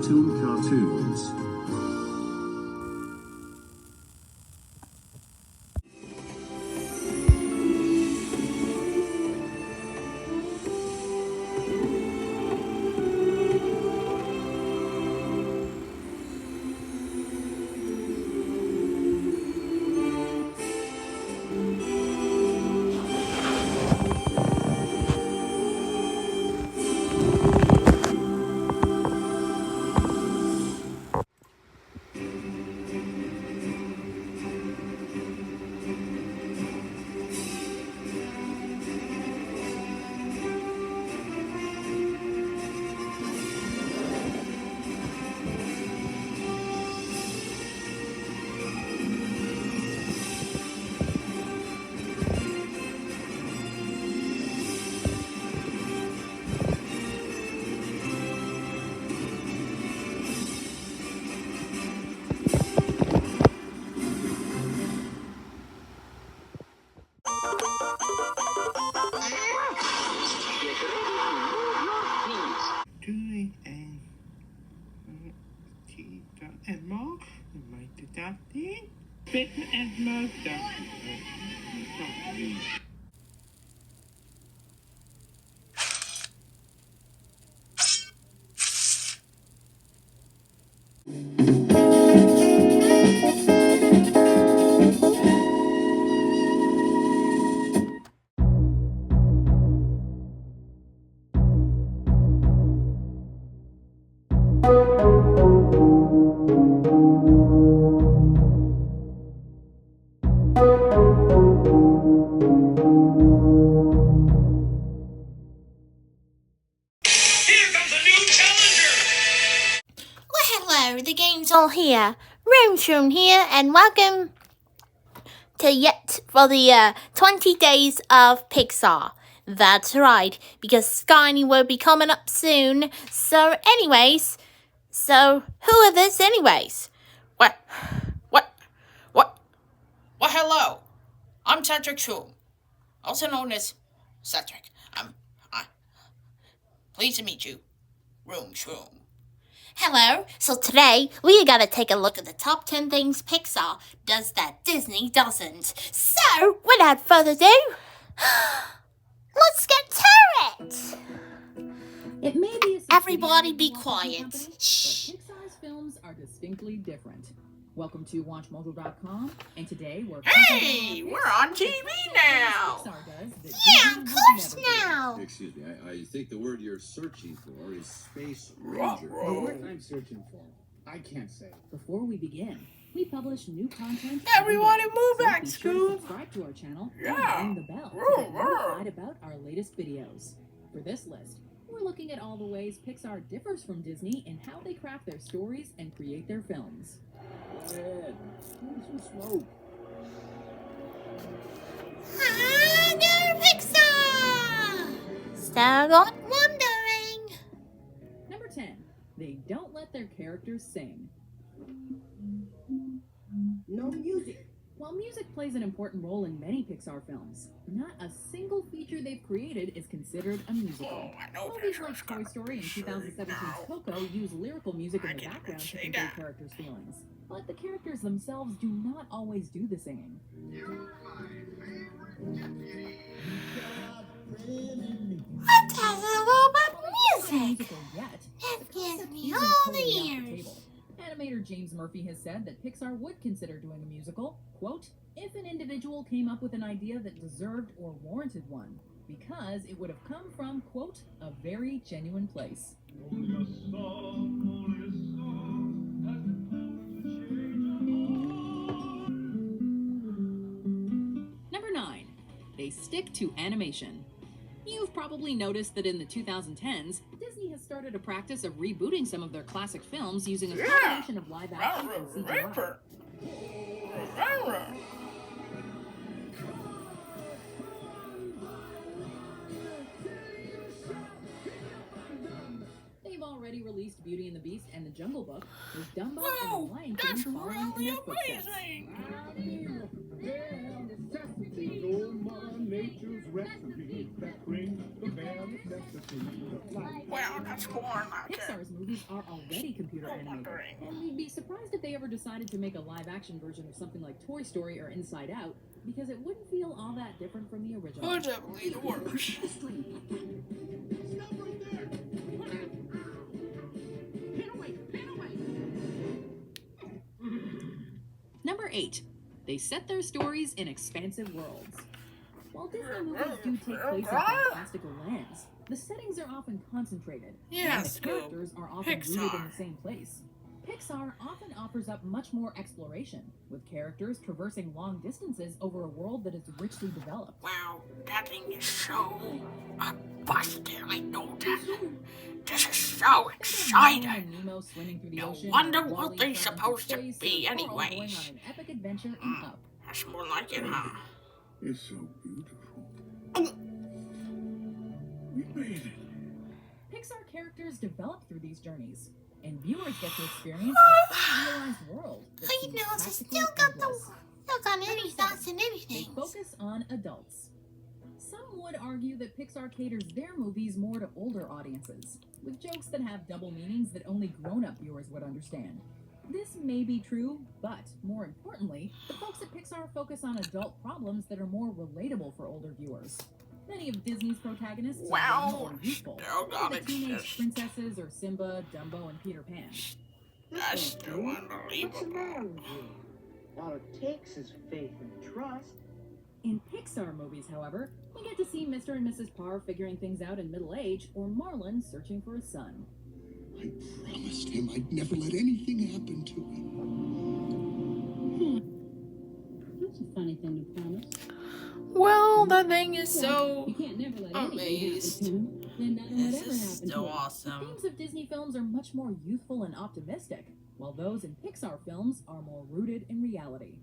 Toon Cartoons. And more, you might do that thing. Fit and more, Hello, the game's all here. Room here, and welcome to for the 20 days of Pixar. That's right, because Skyny will be coming up soon. So, who are this anyways? What, hello. I'm Cedric, also known as Cedric. I'm pleased to meet you. Room Shroom. Hello, so today we gotta take a look at the top 10 things Pixar does that Disney doesn't. So, without further ado, let's get to it! It may be Everybody be quiet. Shh. But Pixar's films are distinctly different. Welcome to WatchMojo.com, and today we're on TV now. Yeah, of course now. Excuse me, I think the word you're searching for is Space Ranger. The word I'm searching for, I can't say. Before we begin, we publish new content. Everyone move back, Scoob. Scoob. Subscribe to our channel Yeah. and ring the bell to get notified about our latest videos. For this list, we're looking at all the ways Pixar differs from Disney in how they craft their stories and create their films. Go ahead. Give some smoke. Go Pixar! Still got wondering. Number 10. They don't let their characters sing. No music. While music plays an important role in many Pixar films, not a single feature they've created is considered a musical. I know Movies like Toy Story and 2017's Coco use lyrical music in the background to convey characters' feelings. But the characters themselves do not always do the singing. Let's have a little about music. Yet, That gives me isn't all the totally off ears. table. Animator James Murphy has said that Pixar would consider doing a musical, quote, if an individual came up with an idea that deserved or warranted one, because it would have come from, quote, a very genuine place. Number 9. They stick to animation. You've probably noticed that in the 2010s, Disney has started a practice of rebooting some of their classic films using a combination of live action and CGI. They've already released Beauty and the Beast and The Jungle Book, with Dumbo and The Lion King following in their footsteps. nature's recipe that brings the bare necessities of life. Well, that's more like it. Pixar's movies are already computer animated, and we'd be surprised if they ever decided to make a live-action version of something like Toy Story or Inside Out, because it wouldn't feel all that different from the original. Oh, definitely the worst. Number 8. They set their stories in expansive worlds. While Disney movies do take place in fantastical lands, the settings are often concentrated, and the characters are often rooted in the same place. Pixar often offers up much more exploration, with characters traversing long distances over a world that is richly developed. Wow, that thing is so busted. I know that. This is so exciting. Nemo swimming through the No ocean, wonder or what Wall-E they're traveling supposed to through space, be or Coral going anyways. on an epic adventure in Up. That's more like it, huh? It's so beautiful. We made it. Pixar characters develop through these journeys, and viewers get to experience a fully realized world. that I seems know, it's practically still got endless. still got any thoughts and They everything. focus on adults. Some would argue that Pixar caters their movies more to older audiences, with jokes that have double meanings that only grown-up viewers would understand. This may be true, but more importantly, the folks at Pixar focus on adult problems that are more relatable for older viewers. Many of Disney's protagonists are young or youthful, still got like the teenage exist. princesses or Simba, Dumbo, and Peter Pan. That's still What's the unbelievable. matter with you? All it takes is faith and trust. In Pixar movies, however, we get to see Mr. and Mrs. Parr figuring things out in middle age, or Marlin searching for a son. I promised him I'd never let anything happen to him. That's a funny thing to promise. Well, the thing is so You can't never let anything amazed. happen to him. Then nothing would This ever is happen still to him. The awesome. themes of Disney films are much more youthful and optimistic, while those in Pixar films are more rooted in reality.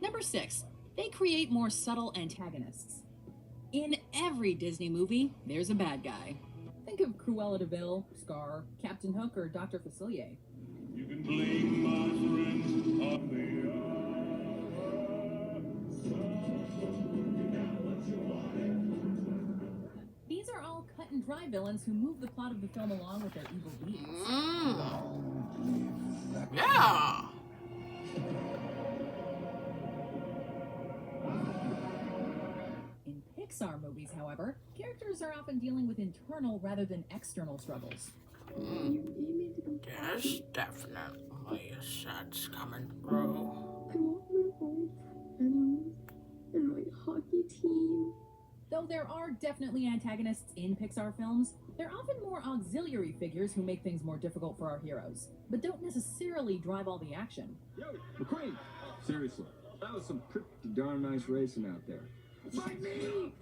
Number 6. They create more subtle antagonists. In every Disney movie, there's a bad guy. Think of Cruella de Vil, Scar, Captain Hook, or Dr. Facilier. You can blame my friend on the These are all cut-and-dry villains who move the plot of the film along with their evil deeds. Yeah. In Pixar movies, however, characters are often dealing with internal rather than external struggles. There's definitely a sense coming through. I want my old friends and my hockey team. Though there are definitely antagonists in Pixar films, they're often more auxiliary figures who make things more difficult for our heroes, but don't necessarily drive all the action. Yo, McQueen! Seriously, that was some pretty darn nice racing out there. Fight me!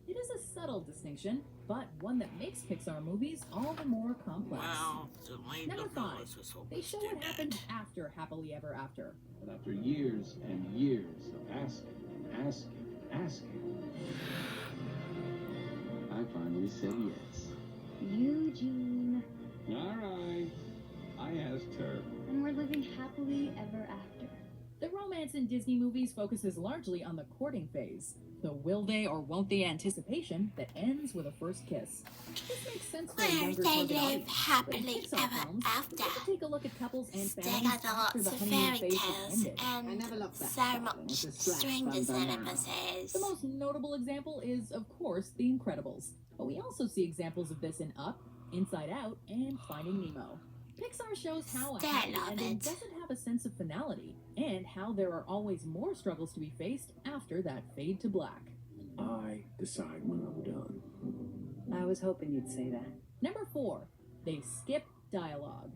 It is a subtle distinction, but one that makes Pixar movies all the more complex. Well, to leave Number the 5. villas was They show what dead. happened after Happily Ever After. But after years and years of asking and asking and asking, I finally said yes. Eugene. All right, I asked her. And we're living happily ever after. The romance in Disney movies focuses largely on the courting phase, the will they or won't they anticipation that ends with a first kiss. This makes sense for a Where younger they target live audience. But in happily Pixar ever films, after. we get to take a look at couples and They families got after lots the of honeymoon fairy phase has tales ended. and so much strangers than episodes. The most notable example is, of course, The Incredibles. But we also see examples of this in Up, Inside Out, and Finding Nemo. Pixar shows how a Still happy love ending it. doesn't have a sense of finality, and how there are always more struggles to be faced after that fade to black. I decide when I'm done. I was hoping you'd say that. Number 4. They skip dialogue.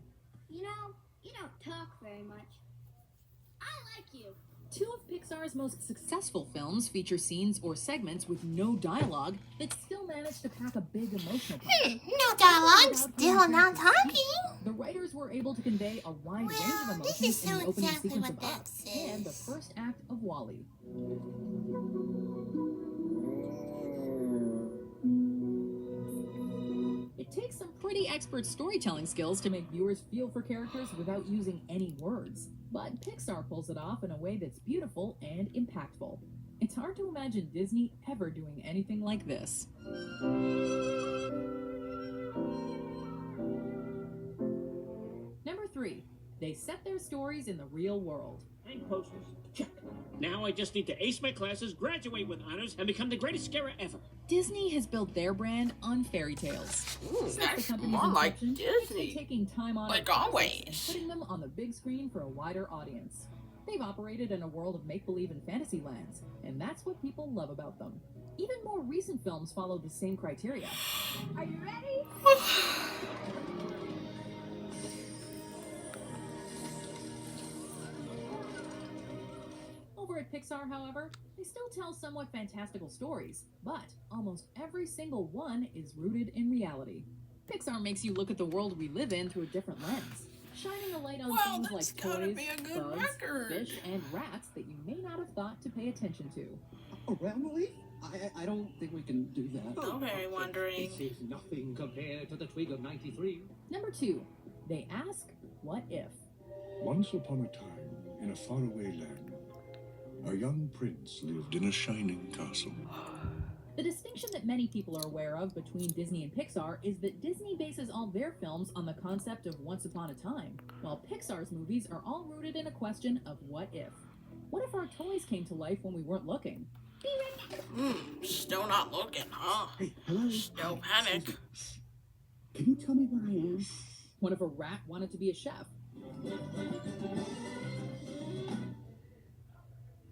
You know, you don't talk very much. I like you. 2 of Pixar's most successful films feature scenes or segments with no dialogue that still manage to pack a big emotional punch. No dialogue, still not talking. The writers were able to convey a wide range Well, of this emotions is in so the opening exactly sequence what of that Up and the says. first act of Wall-E. It takes some pretty expert storytelling skills to make viewers feel for characters without using any words. But Pixar pulls it off in a way that's beautiful and impactful. It's hard to imagine Disney ever doing anything like this. Number 3. They set their stories in the real world. Hang posters. Check. Now I just need to ace my classes, graduate with honors, and become the greatest scarer ever. Disney has built their brand on fairy tales. Ooh, Since the that's company's more like inception, it's been Disney. taking time on Like and always. putting them on the big screen for a wider audience. They've operated in a world of make-believe and fantasy lands, and that's what people love about them. Even more recent films follow the same criteria. Are you ready? Over at Pixar, however, they still tell somewhat fantastical stories, but almost every single one is rooted in reality. Pixar makes you look at the world we live in through a different lens, shining a light on Well, things that's like gotta toys, be a good bugs, record. fish, and rats that you may not have thought to pay attention to. A realm relief? I don't think we can do that. Okay, wondering. This is nothing compared to the twig of 93. Number 2, they ask, what if? Once upon a time, in a faraway land, a young prince lived in a shining castle. The distinction that many people are aware of between Disney and Pixar is that Disney bases all their films on the concept of once upon a time, while Pixar's movies are all rooted in a question of what if. What if our toys came to life when we weren't looking? Still not looking, huh? Hey, hello? Still panic. Can you tell me where I am? What if a rat wanted to be a chef?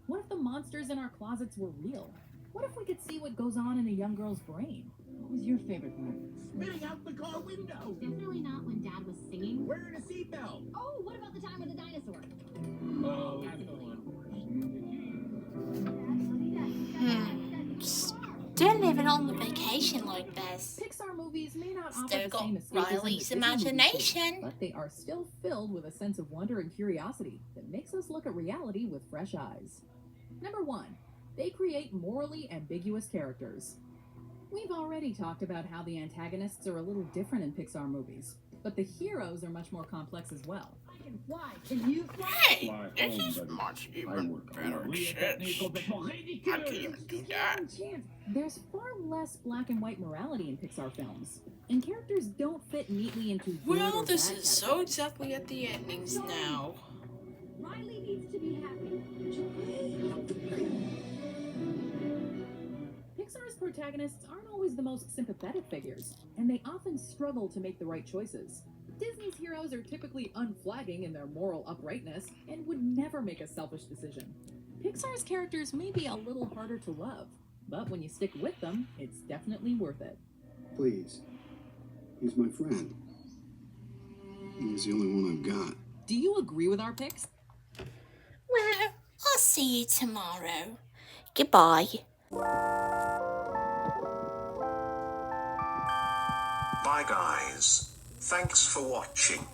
What if the monsters in our closets were real? What if we could see what goes on in a young girl's brain? What was your favorite movie? Spitting out the car window! Definitely not when Dad was singing. Wearing a seatbelt! Oh, what about the time with the dinosaur? Oh, Still living on the vacation like this. Pixar movies may not offer Still the got same escapism Riley's that Disney movies do, imagination. but they are still filled with a sense of wonder and curiosity that makes us look at reality with fresh eyes. Number 1, they create morally ambiguous characters. We've already talked about how the antagonists are a little different in Pixar movies, but the heroes are much more complex as well. I can fly. Can you fly? Hey, Fly this home, is buddy. much I even work better alone. shit. I can't even do that. There's far less black and white morality in Pixar films, and characters don't fit neatly into good Well, or this bad is so categories. exactly at the endings now. Riley needs to be happy. Pixar's protagonists aren't always the most sympathetic figures, and they often struggle to make the right choices. Disney's heroes are typically unflagging in their moral uprightness and would never make a selfish decision. Pixar's characters may be a little harder to love, but when you stick with them, it's definitely worth it. Please. He's my friend. He's the only one I've got. Do you agree with our picks? Well, I'll see you tomorrow. Goodbye. Bye guys. Thanks for watching.